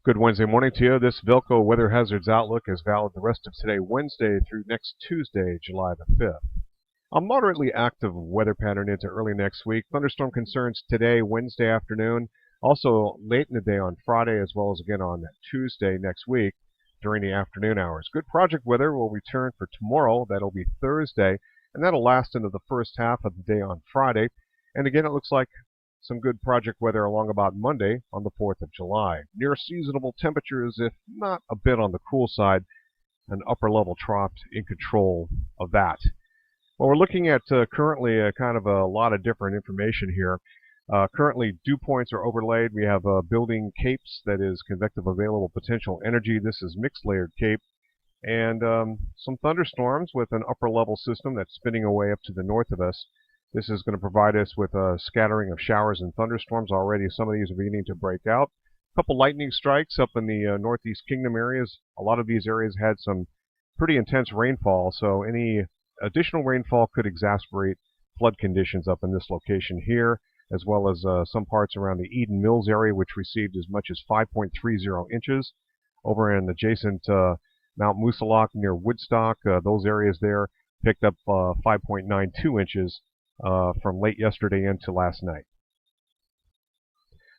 Good Wednesday morning to you. This Vilco Weather Hazards Outlook is valid the rest of today, Wednesday, through next Tuesday, July the 5th. A moderately active weather pattern into early next week. Thunderstorm concerns today, Wednesday afternoon, also late in the day on Friday, as well as again on Tuesday next week during the afternoon hours. Good project weather will return for tomorrow. That'll be Thursday, and that'll last into the first half of the day on Friday. And again, it looks like some good project weather along about Monday on the 4th of July. Near seasonable temperatures, if not a bit on the cool side, an upper level trough in control of that. Well, we're looking at currently kind of a lot of different information here. Currently, dew points are overlaid. We have building capes, that is convective available potential energy. This is mixed layered cape. And some thunderstorms with an upper level system that's spinning away up to the north of us. This is going to provide us with a scattering of showers and thunderstorms. Already some of these are beginning to break out. A couple lightning strikes up in the northeast kingdom areas. A lot of these areas had some pretty intense rainfall, so any additional rainfall could exacerbate flood conditions up in this location here, as well as some parts around the Eden Mills area, which received as much as 5.30 inches. Over in adjacent Mount Moosilauke near Woodstock, those areas there picked up 5.92 inches from late yesterday into last night.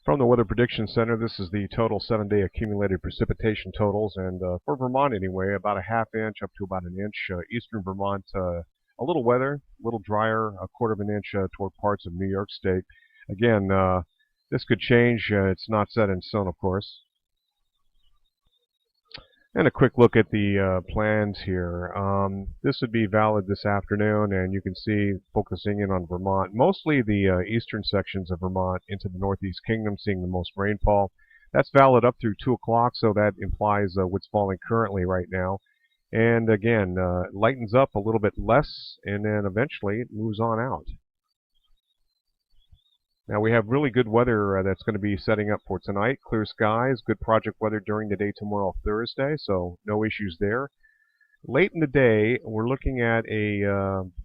From the Weather Prediction Center, this is the total 7-day accumulated precipitation totals, and for Vermont anyway, about a ½ inch up to about an inch. Eastern Vermont, a little wetter, a little drier, a ½ inch toward parts of New York State. Again, this could change. It's not set in stone, of course. And a quick look at the plans here. This would be valid this afternoon, and you can see, focusing in on Vermont, mostly the eastern sections of Vermont into the northeast kingdom, seeing the most rainfall. That's valid up through 2 o'clock, so that implies what's falling currently right now. And again, it lightens up a little bit less, and then eventually it moves on out. Now we have really good weather that's going to be setting up for tonight. Clear skies, good project weather during the day tomorrow, Thursday, so no issues there. Late in the day, we're looking at a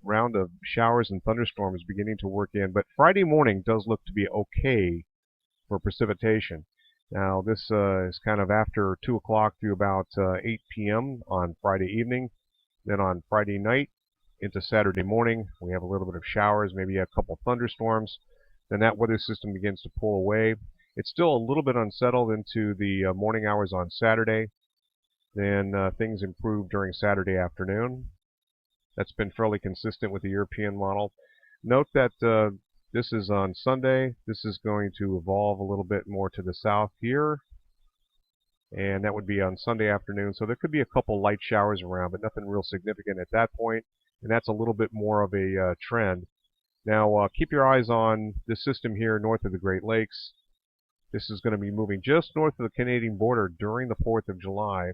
round of showers and thunderstorms beginning to work in, but Friday morning does look to be okay for precipitation. Now this is kind of after 2 o'clock through about 8 p.m. on Friday evening. Then on Friday night into Saturday morning, we have a little bit of showers, maybe a couple thunderstorms. Then that weather system begins to pull away. It's still a little bit unsettled into the morning hours on Saturday. Then things improve during Saturday afternoon. That's been fairly consistent with the European model. Note that this is on Sunday. This is going to evolve a little bit more to the south here. And that would be on Sunday afternoon. So there could be a couple light showers around, but nothing real significant at that point. And that's a little bit more of a trend. Now, keep your eyes on this system here north of the Great Lakes. This is going to be moving just north of the Canadian border during the 4th of July.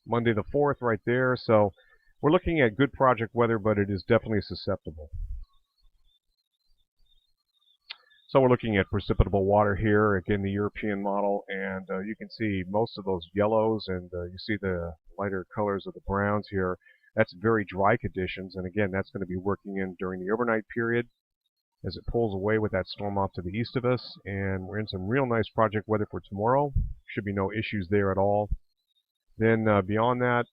Monday the 4th right there. So we're looking at good project weather, but it is definitely susceptible. So we're looking at precipitable water here, again the European model, and you can see most of those yellows, and you see the lighter colors of the browns here. That's very dry conditions, and again that's going to be working in during the overnight period as it pulls away with that storm off to the east of us, and we're in some real nice project weather for tomorrow. Should be no issues there at all. Then beyond that,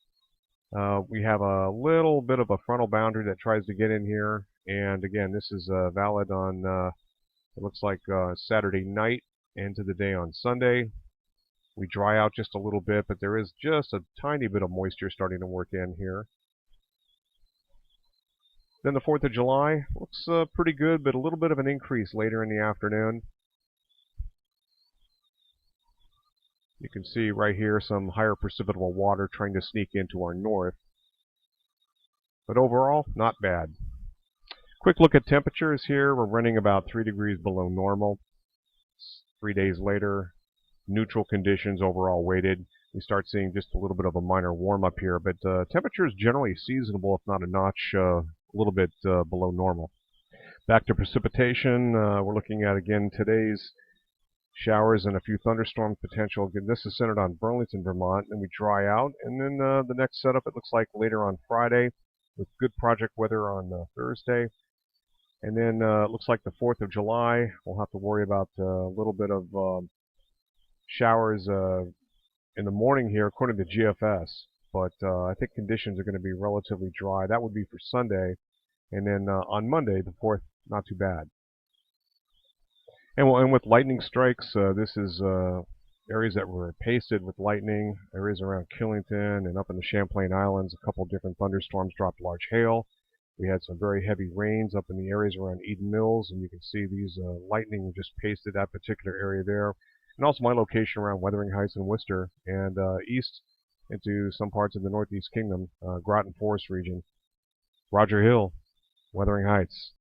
we have a little bit of a frontal boundary that tries to get in here, and again this is valid on it looks like Saturday night into the day on Sunday. We dry out just a little bit, but there is just a tiny bit of moisture starting to work in here. Then the 4th of July looks pretty good, but a little bit of an increase later in the afternoon. You can see right here some higher precipitable water trying to sneak into our north. But overall, not bad. Quick look at temperatures here. We're running about 3 degrees below normal. 3 days later, neutral conditions overall weighted. We start seeing just a little bit of a minor warm up here, but temperatures generally seasonable, if not a notch a little bit below normal. Back to precipitation, we're looking at again today's Showers and a few thunderstorm potential. Again, this is centered on Burlington, Vermont. Then we dry out, and then the next setup it looks like later on Friday, with good project weather on Thursday. And then it looks like the 4th of July, we'll have to worry about a little bit of showers in the morning here, according to GFS. But I think conditions are going to be relatively dry. That would be for Sunday. And then on Monday, the 4th, not too bad. And with lightning strikes, this is areas that were pasted with lightning, areas around Killington and up in the Champlain Islands. A couple different thunderstorms dropped large hail. We had some very heavy rains up in the areas around Eden Mills, and you can see these lightning just pasted that particular area there. And also my location around Wuthering Heights and Worcester, and east into some parts of the Northeast Kingdom, Groton Forest region. Roger Hill, Wuthering Heights.